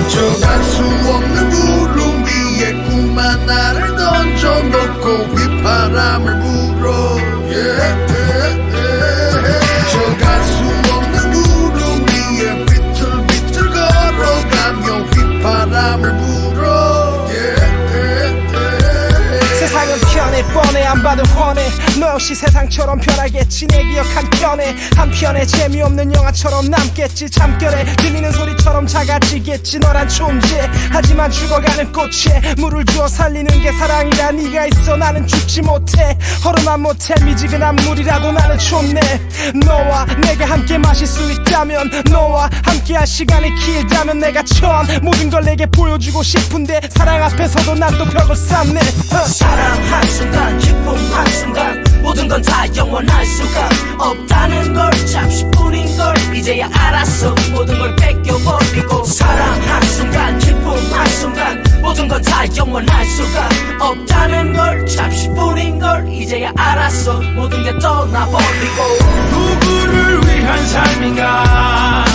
정할 수 없는 구름 위에 꿈만 나를 세상은 편해 뻔해 안 봐도 훤해 너 역시 세상처럼 변하겠지 내 기억 한편에 재미없는 영화처럼 남겠지 잠결에 들리는 소리처럼 작아지겠지 너란 존재 하지만 죽어가는 꽃에 물을 주어 살리는 게 사랑이라 네가 있어 나는 죽지 못해 허름한 모텔 미지근한 물이라도 나는 좋네 너와 내가 함께 마실 수 있다면 너와 함께 할 시간이 길다면 내가 처한 모든 걸 내게 보여주고 싶은데 사랑 앞에서도 난 또 벽을 쌓네 사랑 한순간 기쁨 한순간 모든 건 다 영원할 수가 없다는 걸 잠시뿐인 걸 이제야 알았어 모든 걸 뺏겨버리고 사랑 한순간 기쁨 한순간 모든 건 다 영원할 수가 없다는 걸 잠시뿐인 걸 이제야 알았어 모든 게 떠나버리고 누구를 위한 삶인가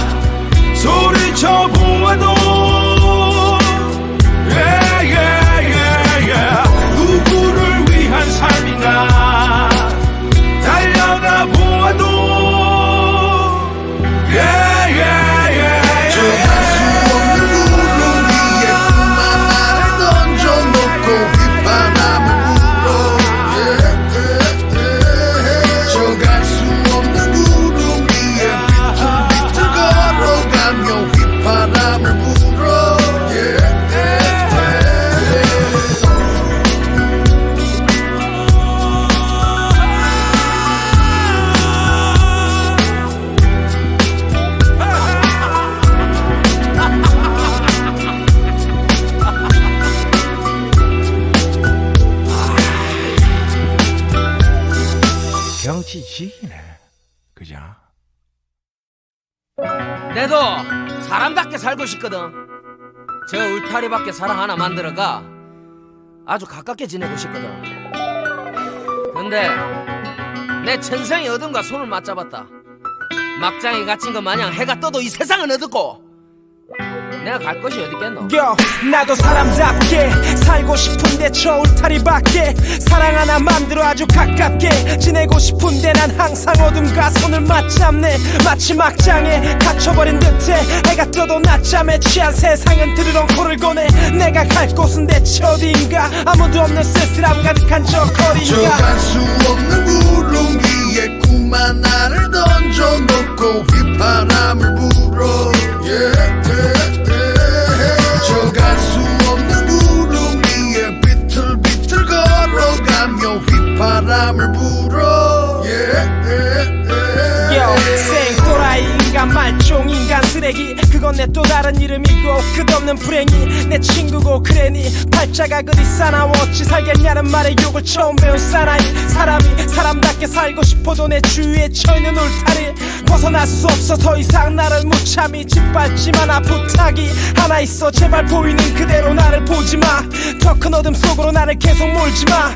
소리쳐 보아도 누구를 위한 삶인가 달려가 보아도 저 갈 수 없는 구름 위에 꿈만 나를 던져놓고 휘파람을 불어 저 갈 수 없는 구름 위에 비틀비틀 걸어가며 휘파람을 불어 경치지기네 그죠? 내도 사람답게 살고 싶거든. 저 울타리밖에 사랑 하나 만들어가 아주 가깝게 지내고 싶거든. 근데 내 천생의 어둠과 손을 맞잡았다. 막장에 갇힌 것 마냥 해가 떠도 이 세상은 어둡고 내가 갈 곳이 어딨겠노. 나도 사람답게 살고 싶은데 저 울타리 밖에 사랑 하나 만들어 아주 가깝게 지내고 싶은데 난 항상 어둠과 손을 맞잡네. 마치 막장에 갇혀버린 듯해 해가 떠도 낮잠에 취한 세상은 드르렁 코를 고네. 내가 갈 곳은 대체 어디인가 아무도 없는 쓸쓸함 가득한 저 저 거리인가. 갈 수 없는 구름 위에 꿈만 나를 던져놓고 휘파람을 불어 저 갈 수 없는 구름 위에 비틀비틀 걸어가며 휘파람을 불어 생또라이 인간 말종 인간 쓰레기 그건 내 또 다른 이름이고 끝없는 불행이 내 친구고 그래니 팔자가 그리 싸나워 어찌 살겠냐는 말에 욕을 처음 배운 사나이 사람이 사람답게 살고 싶어도 내 주위에 처있는 울타리 벗어날 수 없어 더 이상 나를 무참히 짓밟지마. 나 부탁이 하나 있어 제발 보이는 그대로 나를 보지마. 더 큰 어둠 속으로 나를 계속 몰지마.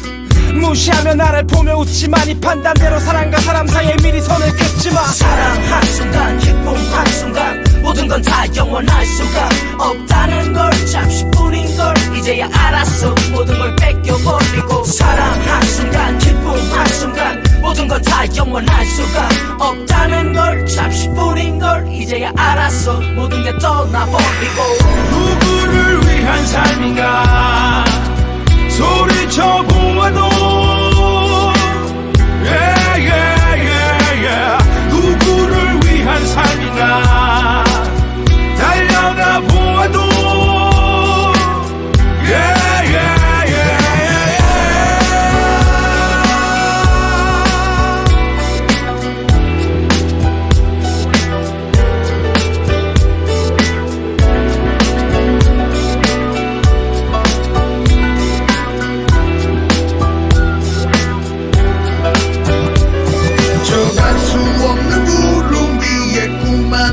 무시하며 나를 보며 웃지마. 네 판단대로 사람과 사람 사이에 미리 선을 긋지마. 사랑 한순간 기쁨 한순간 모든 건 다 영원할 수가 없다는 걸 잠시뿐인 걸 이제야 알았어 모든 걸 뺏겨버리고 사랑 한순간 기쁨 한순간 모든 건 다 영원할 수가 없다는 걸 잠시뿐인 걸 이제야 알았어 모든 게 떠나버리고 누구를 위한 삶인가 소리쳐 보아도 누구를 위한 삶인가 달려가 보아도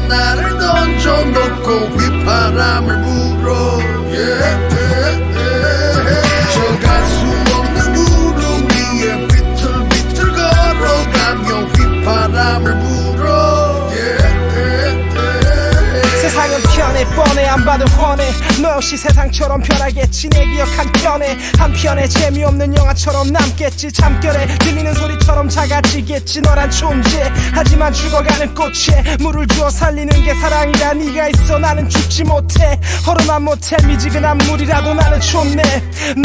나를 던져놓고 휘파람을 불어 저 갈 수 없는 구름 위에 비틀비틀 걸어가며 휘파람을 불어 세상은 편해 뻔해 안 봐도 훤해 너 역시 세상처럼 변하겠지 내 기억 한편에 재미없는 영화처럼 남겠지 잠결에 들리는 소리처럼 작아지겠지 너란 존재 하지만 죽어가는 꽃에 물을 주어 살리는 게 사랑이라 네가 있어 나는 죽지 못해 허름한 모텔 미지근한 물이라도 나는 좋네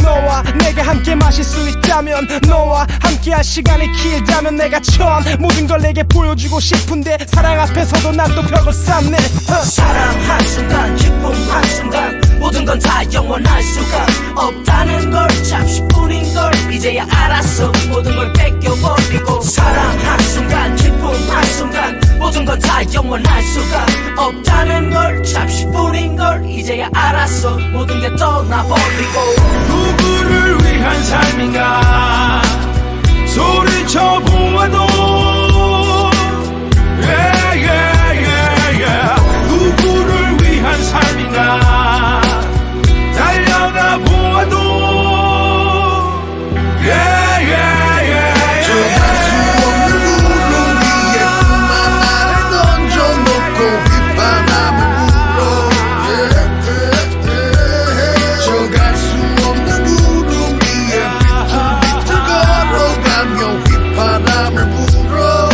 너와 내가 함께 마실 수 있다면 너와 함께할 시간이 길다면 내가 처한 모든 걸 내게 보여주고 싶은데 사랑 앞에서도 난 또 벽을 쌓네. 사랑 한순간 기쁨 한순간 모든 건 다 영원할 수가 없다는 걸 잠시뿐인 걸 이제야 알았어. 모든 걸 뺏겨버리고 사랑 한순간 기쁨 한순간 모든 건 다 영원할 수가 없다는 걸 잠시뿐인 걸 이제야 알았어. 모든 게 떠나버리고 누구를 위한 삶인가 소리쳐 보아도 누구를 위한 삶인가 달려가 보아도 정할 수 없는 구름 위에 꿈만 나를 던져놓고 휘파람을 불어 정할 수 없는 구름 위에 비틀비틀 걸어가며 휘파람을 불어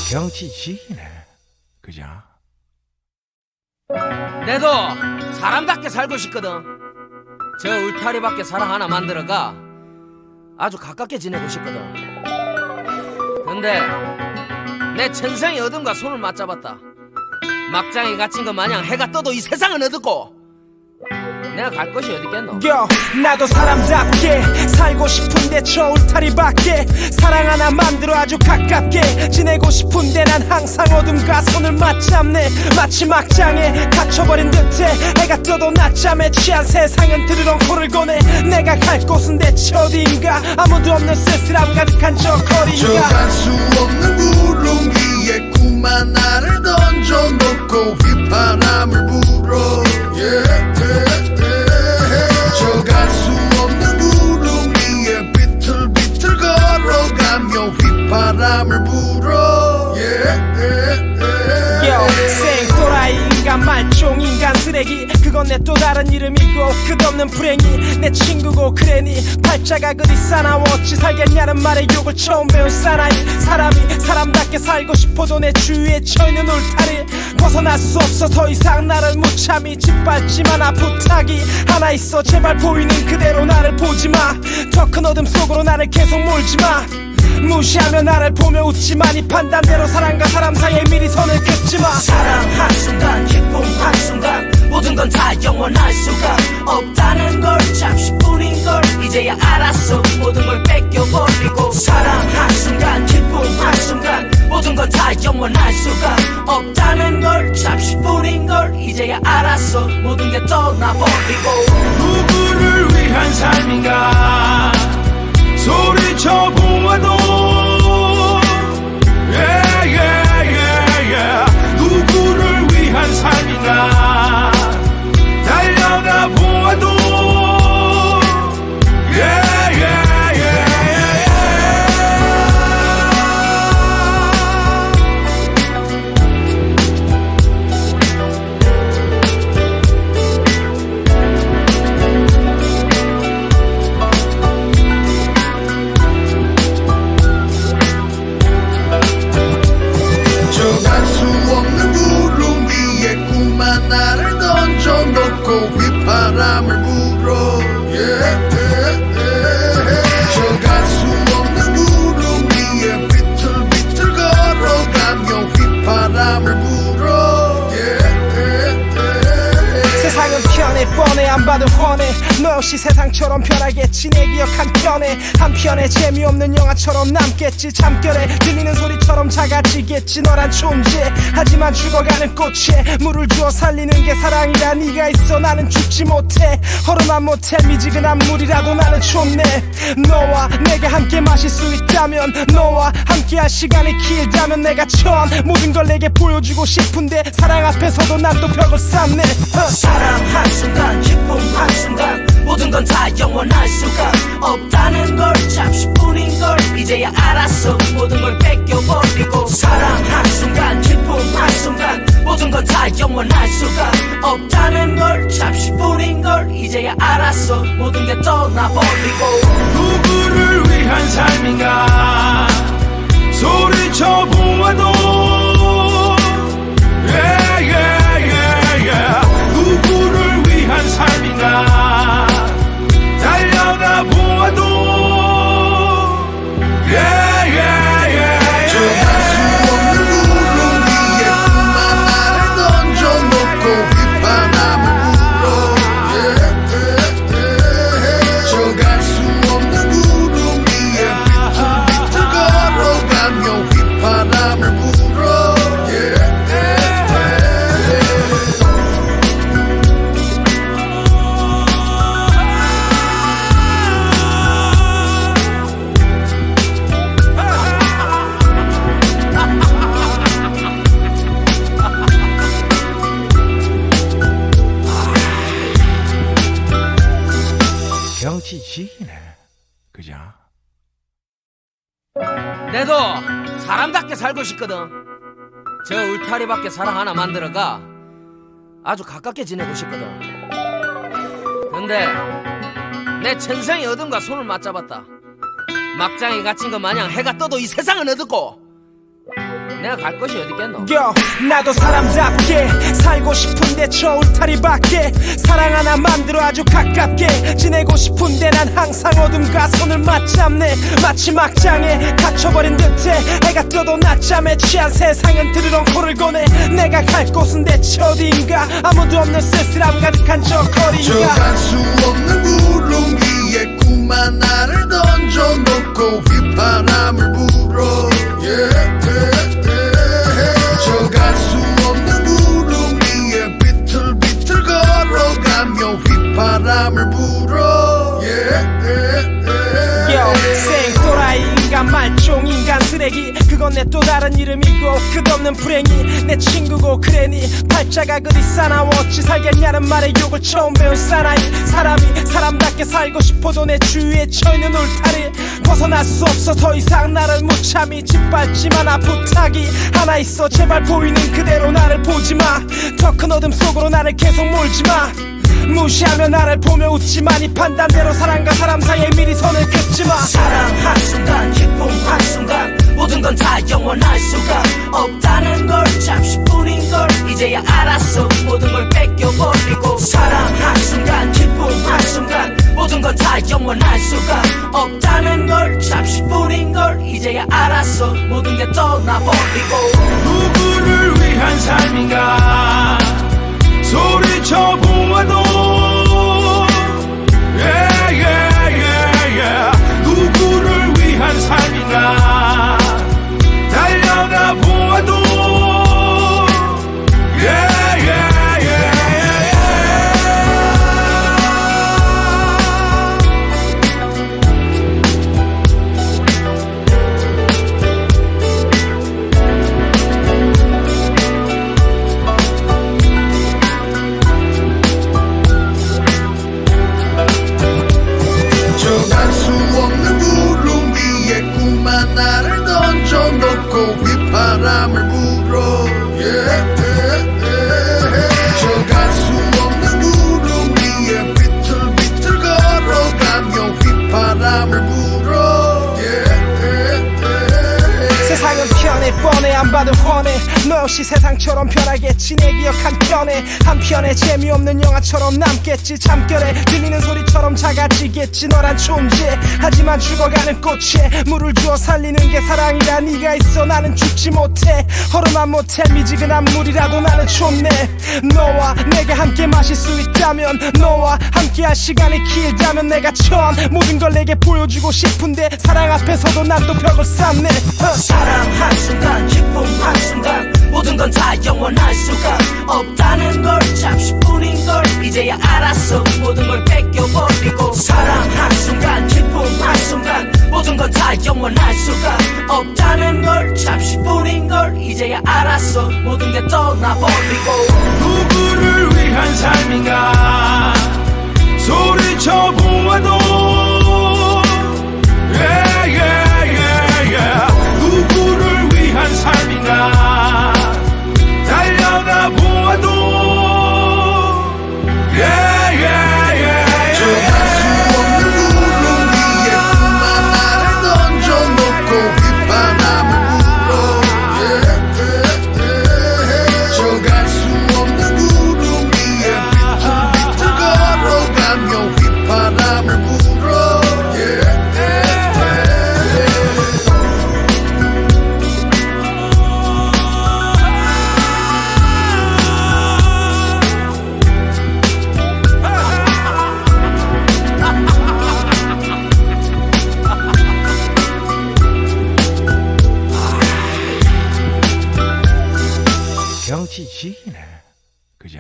경치지기네 그죠? 내도 사람답게 살고 싶거든. 저 울타리밖에 사랑 하나 만들어가 아주 가깝게 지내고 싶거든. 근데 내 천생의 어둠과 손을 맞잡았다. 막장에 갇힌 것 마냥 해가 떠도 이 세상은 어둡고 내가 갈 곳이 어딨겠노? 나도 사람답게 살고 싶은데 저 울타리 밖에 사랑 하나 만들어 아주 가깝게 지내고 싶은데 난 항상 어둠과 손을 맞잡네. 마치 막장에 갇혀버린 듯해 해가 떠도 낮잠에 취한 세상은 드르렁 코를 고네. 내가 갈 곳은 대체 어디인가 아무도 없는 쓸쓸함 가득한 저 거리인가. 정할 수 없는 구름 위에 꿈만 나를 던져놓고 휘파람을 불어 정할 수 없는 구름 위에 비틀비틀 걸어가며 휘파람을 불어 생또라이 인간 말종 인간 쓰레기 그건 내 또 다른 이름이고 끝없는 불행이 내 친구고 그래니 팔자가 그리 싸나워 어찌 살겠냐는 말에 욕을 처음 배운 사나이. 사람이 사람답게 살고 싶어도 내 주위에 처있는 울타리 벗어날 수 없어 더 이상 나를 못 참이 짓밟지마. 나 부탁이 하나 있어 제발 보이는 그대로 나를 보지마. 더 큰 어둠 속으로 나를 계속 몰지마. 무시하며 나를 보며 웃지만 이 판단대로 사람과 사람 사이에 미리 선을 긋지마. 사랑 한순간 기쁨 한순간 모든 건 다 영원할 수가 없다는 걸 잠시뿐인 걸 이제야 알았어. 모든 걸 뺏겨버리고 사랑 한순간 기쁨 한순간 모든 건 다 영원할 수가 없다는 걸 잠시뿐인 걸 이제야 알았어. 모든 게 떠나버리고 누구를 위한 삶인가 소리쳐 보아도 누구를 위한 삶인가 달려가 보아도 정할 수 없는 구름 위에 꿈만 나를 던져놓고 휘파람을 불어 정할 수 없는 구름 위에 비틀비틀 걸어가며 휘파람을 불어 세상은 편해 뻔해 안 봐도 훤해. 너 역시 세상처럼 변하겠지 내 기억 한편에 한편에 재미없는 영화처럼 남겠지. 잠결에 들리는 소리처럼 작아지겠지 너란 존재. 하지만 죽어가는 꽃에 물을 주어 살리는 게 사랑이라 네가 있어 나는 죽지 못해. 허름한 모텔 미지근한 물이라도 나는 좋네. 너와 내가 함께 마실 수 있다면 너와 함께할 시간이 길다면 내가 처한 모든 걸 내게 보여주고 싶은데 사랑 앞에서도 난 또 벽을 쌓네. 사랑 한순간 기쁨 한순간 모든 건 다 영원할 수가 없다는 걸 잠시뿐인 걸 이제야 알았어. 모든 걸 뺏겨버리고 사랑 한순간 기쁨 한순간 모든 건 다 영원할 수가 없다는 걸 잠시뿐인 걸 이제야 알았어 모든 게 떠나버리고 누구를 위한 삶인가 소리쳐 보아도 누구를 위한 삶인가 달려가 보아도 경치지기네 그죠? 내도 사람답게 살고 싶거든. 저 울타리밖에 사랑 하나 만들어가 아주 가깝게 지내고 싶거든. 근데 내 천생이 어둠과 손을 맞잡았다. 막장에 갇힌 것 마냥 해가 떠도 이 세상은 어둡고 내가 갈 곳이 어딨겠노? 나도 사람답게 살고 싶은데 저 울타리 밖에 사랑 하나 만들어 아주 가깝게 지내고 싶은데 난 항상 어둠과 손을 맞잡네. 마치 막장에 갇혀버린 듯해 해가 떠도 낮잠에 취한 세상은 드르렁 코를 고네. 내가 갈 곳은 대체 어디인가 아무도 없는 쓸쓸함 가득한 저 거리인가. 저 갈 수 없는 구름 위에 꿈 하나를 던져놓고 휘파람을 불어 저 갈 수 없는 구름 위에 비틀비틀 걸어가며 휘파람을 불어 생또라이 인간 말종 인간 쓰레기 그건 내 또 다른 이름이고 끝없는 불행이 내 친구고 그래니 팔자가 그리 싸나워 어찌 살겠냐는 말에 욕을 처음 배운 사나이. 사람이 사람답게 살고 싶어도 내 주위에 처있는 울타리 벗어날 수 없어 더 이상 나를 못 참이 짓밟지마. 나 부탁이 하나 있어 제발 보이는 그대로 나를 보지마. 더 큰 어둠 속으로 나를 계속 몰지마. 무시하며 나를 보며 웃지만 이 판단대로 사람과 사람 사이에 미리 선을 긋지마. 사랑 한순간 기쁨 한순간 모든 건 다 영원할 수가 없다는 걸 잠시뿐인 걸 이제야 알았어 모든 걸 뺏겨버리고 사랑 한순간 기쁨 한순간 모든 건 다 영원할 수가 없다는 걸 잠시뿐인 걸 이제야 알았어 모든 게 떠나버리고 누구를 위한 삶인가 소리쳐 보아도 누구를 위한 삶인가 달려가 보아도 하나를 던져놓고 휘파람을 불어 저 갈 수 없는 구름 위에 비틀비틀 걸어가며 휘파람을 불어 세상은 편해 뻔해 안 봐도 훤해 너 역시 세상처럼 편하겠지 내 기억 한편에 한편에 재미없는 영화처럼 남겠지 참결에 들리는 소리처럼 작아지겠지 너란 존재. 하지만 죽어가는 꽃에 물을 주어 살리는 게 사랑이라 네가 있어 나는 죽지 못해 허름한 모텔 미지근한 물이라도 나는 좋네. 너와 내가 함께 마실 수 있다면 너와 함께할 시간이 길다면 내가 처음 모든 걸 내게 보여주고 싶은데 사랑 앞에서도 난 또 벽을 쌓네. 사랑 한순간 기쁨 한순간 모든 건 다 영원할 수가 없다는 걸 잠시뿐인 걸 이제야 알았어 모든 걸 뺏겨버리고 사랑 한순간 기쁨 한순간 모든 건 다 영원할 수가 없다는 걸 잠시뿐인 걸 이제야 알았어 모든 게 떠나버리고 누구를 위한 삶인가 소리쳐 보아도 누구를 위한 삶인가 달려가 정치직이네. 그죠?